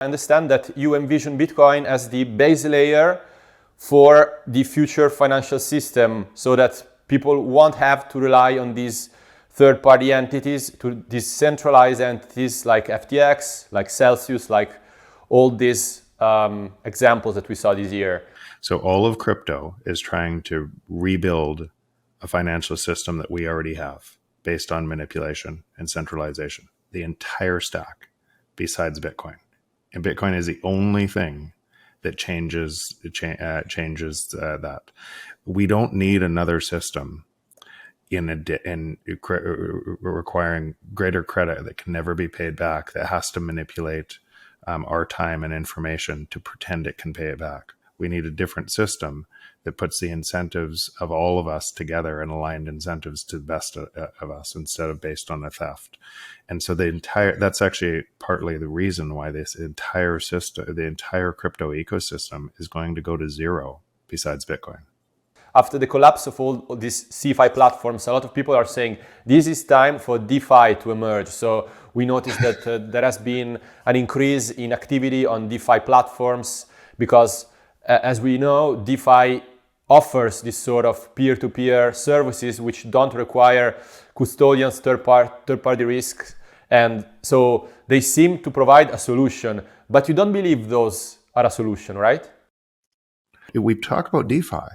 I understand that you envision Bitcoin as the base layer for the future financial system so that people won't have to rely on these third-party entities, to these centralized entities like FTX, like Celsius, like all these examples that we saw this year. So all of crypto is trying to rebuild a financial system that we already have based on manipulation and centralization, the entire stack besides Bitcoin. And Bitcoin is the only thing that changes that. We don't need another system in requiring greater credit that can never be paid back, that has to manipulate our time and information to pretend it can pay it back. We need a different system that puts the incentives of all of us together and aligned incentives to the best of us instead of based on a theft. And so that's actually partly the reason why this entire system, the entire crypto ecosystem is going to go to zero besides Bitcoin. After the collapse of all these CeFi platforms, a lot of people are saying this is time for DeFi to emerge. So we noticed that there has been an increase in activity on DeFi platforms because, as we know, DeFi offers this sort of peer-to-peer services which don't require custodians, third-party risks. And so they seem to provide a solution. But you don't believe those are a solution, right? We talk about DeFi.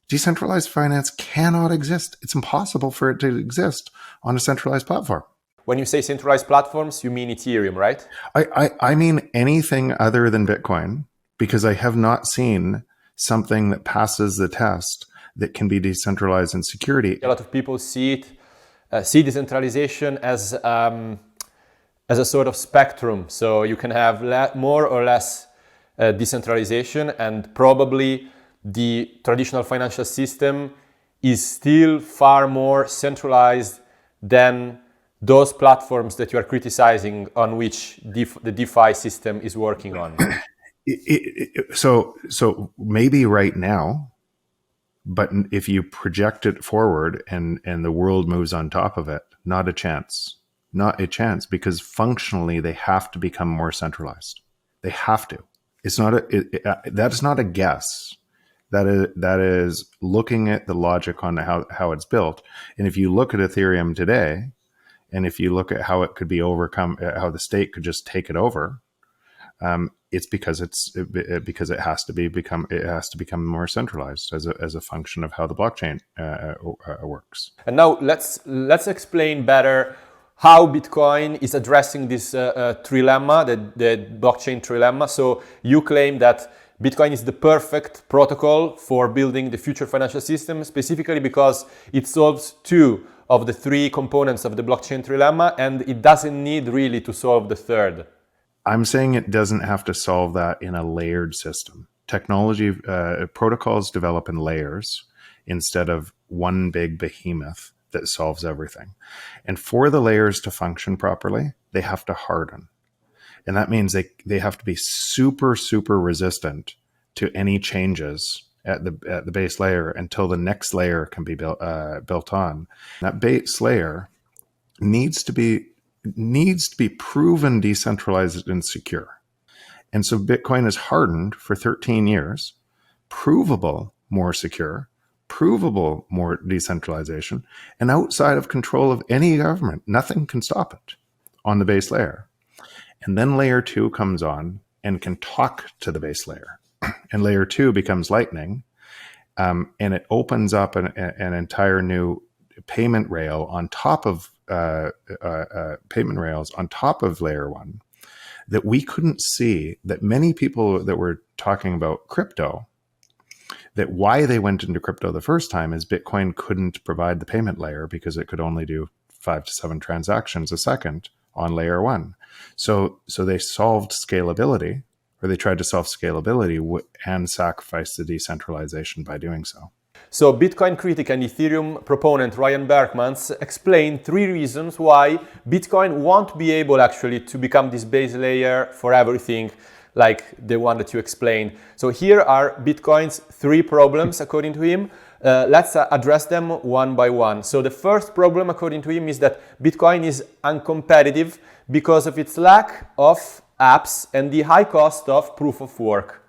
Decentralized finance cannot exist. It's impossible for it to exist on a centralized platform. When you say centralized platforms, you mean Ethereum, right? I mean anything other than Bitcoin, because I have not seen something that passes the test that can be decentralized in security. A lot of people see decentralization as a sort of spectrum. So you can have more or less decentralization, and probably the traditional financial system is still far more centralized than those platforms that you are criticizing on which the DeFi system is working on. So maybe right now, but if you project it forward and the world moves on top of it, not a chance, because functionally they have to become more centralized. They have to. It's not that's not a guess. That is looking at the logic on how it's built. And if you look at Ethereum today, and if you look at how it could be overcome, how the state could just take it over, it's because it has to become more centralized as a function of how the blockchain works. And now let's explain better how Bitcoin is addressing this trilemma, the blockchain trilemma. So you claim that Bitcoin is the perfect protocol for building the future financial system, specifically because it solves two of the three components of the blockchain trilemma, and it doesn't need really to solve the third. I'm saying it doesn't have to solve that in a layered system. Technology protocols develop in layers instead of one big behemoth that solves everything. And for the layers to function properly, they have to harden. And that means they have to be super, super resistant to any changes at the base layer until the next layer can be built on. That base layer needs to be proven decentralized and secure. And so Bitcoin is hardened for 13 years, provable more secure, provable more decentralization, and outside of control of any government. Nothing can stop it on the base layer. And then layer 2 comes on and can talk to the base layer. And layer 2 becomes Lightning, and it opens up an entire new payment rail on top of payment rails on top of layer 1 that we couldn't see, that many people that were talking about crypto, that why they went into crypto the first time is Bitcoin couldn't provide the payment layer because it could only do 5 to 7 transactions a second on layer 1. So they solved scalability, or they tried to solve scalability and sacrifice the decentralization by doing so. So Bitcoin critic and Ethereum proponent Ryan Berkmans explained 3 reasons why Bitcoin won't be able actually to become this base layer for everything like the one that you explained. So here are Bitcoin's 3 problems according to him. Let's address them one by one. So the first problem according to him is that Bitcoin is uncompetitive because of its lack of apps and the high cost of proof of work.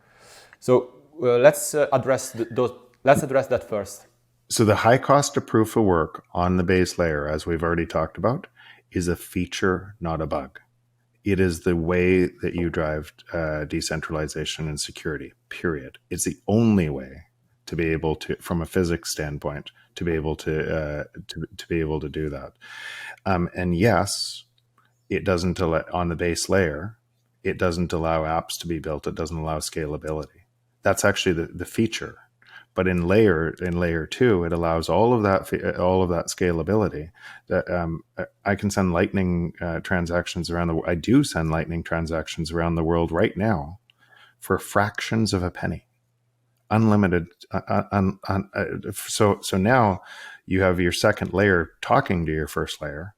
So let's address that first. So the high cost of proof of work on the base layer, as we've already talked about, is a feature, not a bug. It is the way that you drive decentralization and security, period. It's the only way to be able to, from a physics standpoint, to be able to do that. And yes, it doesn't allow, on the base layer, it doesn't allow apps to be built. It doesn't allow scalability. That's actually the feature. But in layer 2, it allows all of that scalability. That I can send Lightning transactions around the world. I do send Lightning transactions around the world right now for fractions of a penny, unlimited. So now you have your second layer talking to your first layer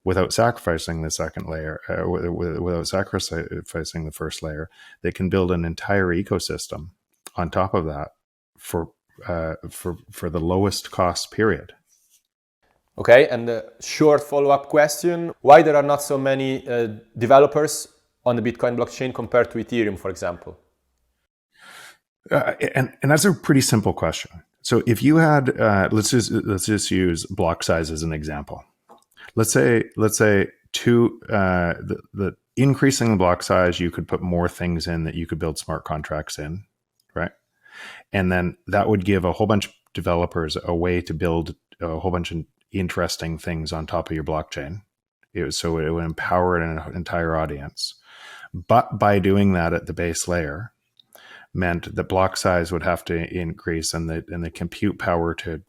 without sacrificing the second layer, without sacrificing the first layer. They can build an entire ecosystem on top of that for the lowest cost period. Okay, and a short follow-up question: why there are not so many developers on the Bitcoin blockchain compared to Ethereum, for example? And that's a pretty simple question. So if you had, let's just use block size as an example. Let's say the increasing the block size, you could put more things in that you could build smart contracts in, right? And then that would give a whole bunch of developers a way to build a whole bunch of interesting things on top of your blockchain. So it would empower an entire audience. But by doing that at the base layer, meant that block size would have to increase, and the compute power to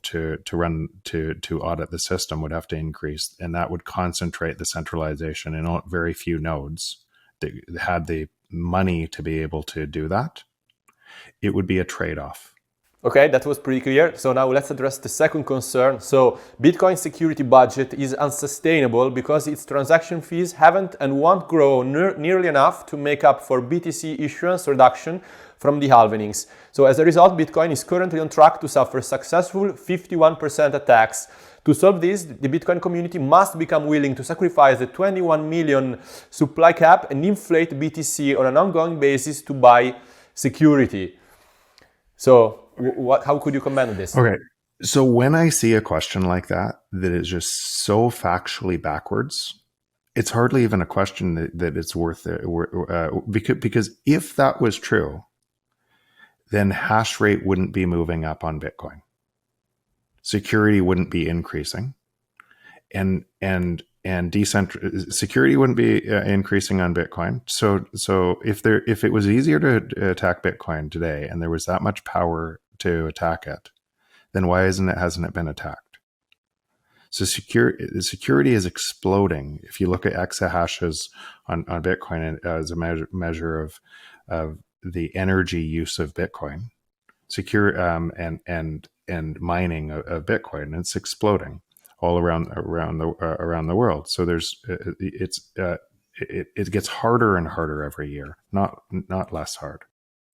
audit the system would have to increase, and that would concentrate the centralization in very few nodes that had the money to be able to do that. It would be a trade-off. Okay, that was pretty clear. So now let's address the second concern. So Bitcoin security budget is unsustainable because its transaction fees haven't and won't grow nearly enough to make up for BTC issuance reduction from the halvenings. So as a result, Bitcoin is currently on track to suffer successful 51% attacks. To solve this, the Bitcoin community must become willing to sacrifice the 21 million supply cap and inflate BTC on an ongoing basis to buy security. So how could you comment on this? Okay. So when I see a question like that is just so factually backwards, it's hardly even a question that it's worth it. Because if that was true, then hash rate wouldn't be moving up on Bitcoin. Security wouldn't be increasing, and security wouldn't be increasing on Bitcoin. So if it was easier to attack Bitcoin today, and there was that much power to attack it, then why hasn't it been attacked? So security is exploding. If you look at exahashes on Bitcoin as a measure of the energy use of Bitcoin, and mining of Bitcoin, it's exploding all around the world. So it gets harder and harder every year, not less hard.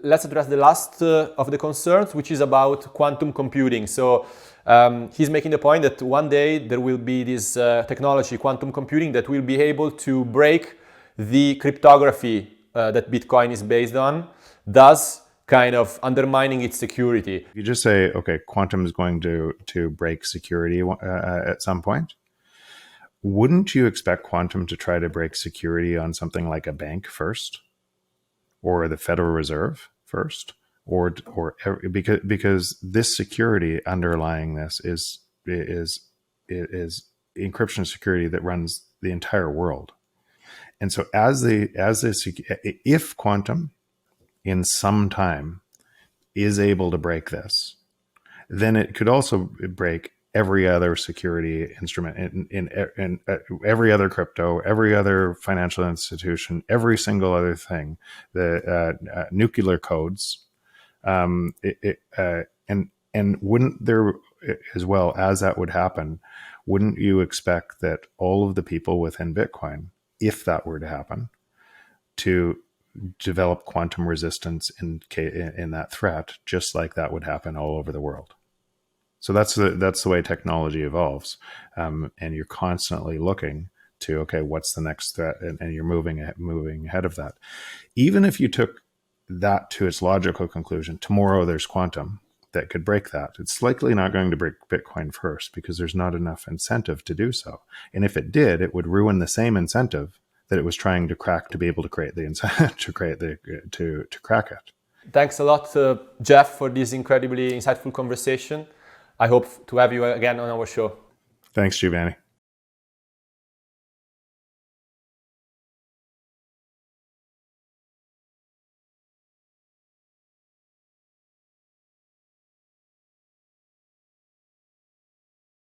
Let's address the last of the concerns, which is about quantum computing. So he's making the point that one day there will be this technology, quantum computing, that will be able to break the cryptography that Bitcoin is based on, thus kind of undermining its security. You just say, okay, quantum is going to break security at some point. Wouldn't you expect quantum to try to break security on something like a bank first, or the Federal Reserve first, or because this security underlying this is encryption security that runs the entire world. And so if quantum in some time is able to break this, then it could also break every other security instrument in every other crypto, every other financial institution, every single other thing, the nuclear codes, and wouldn't there, as well as that would happen, wouldn't you expect that all of the people within Bitcoin, if that were to happen, to develop quantum resistance in that threat, just like that would happen all over the world? So that's the way technology evolves, and you're constantly looking to, okay, what's the next threat? And you're moving ahead of that. Even if you took that to its logical conclusion, tomorrow there's quantum that could break that. It's likely not going to break Bitcoin first because there's not enough incentive to do so. And if it did, it would ruin the same incentive that it was trying to crack to be able to create the incentive to crack it. Thanks a lot, Jeff, for this incredibly insightful conversation. I hope to have you again on our show. Thanks, Giovanni.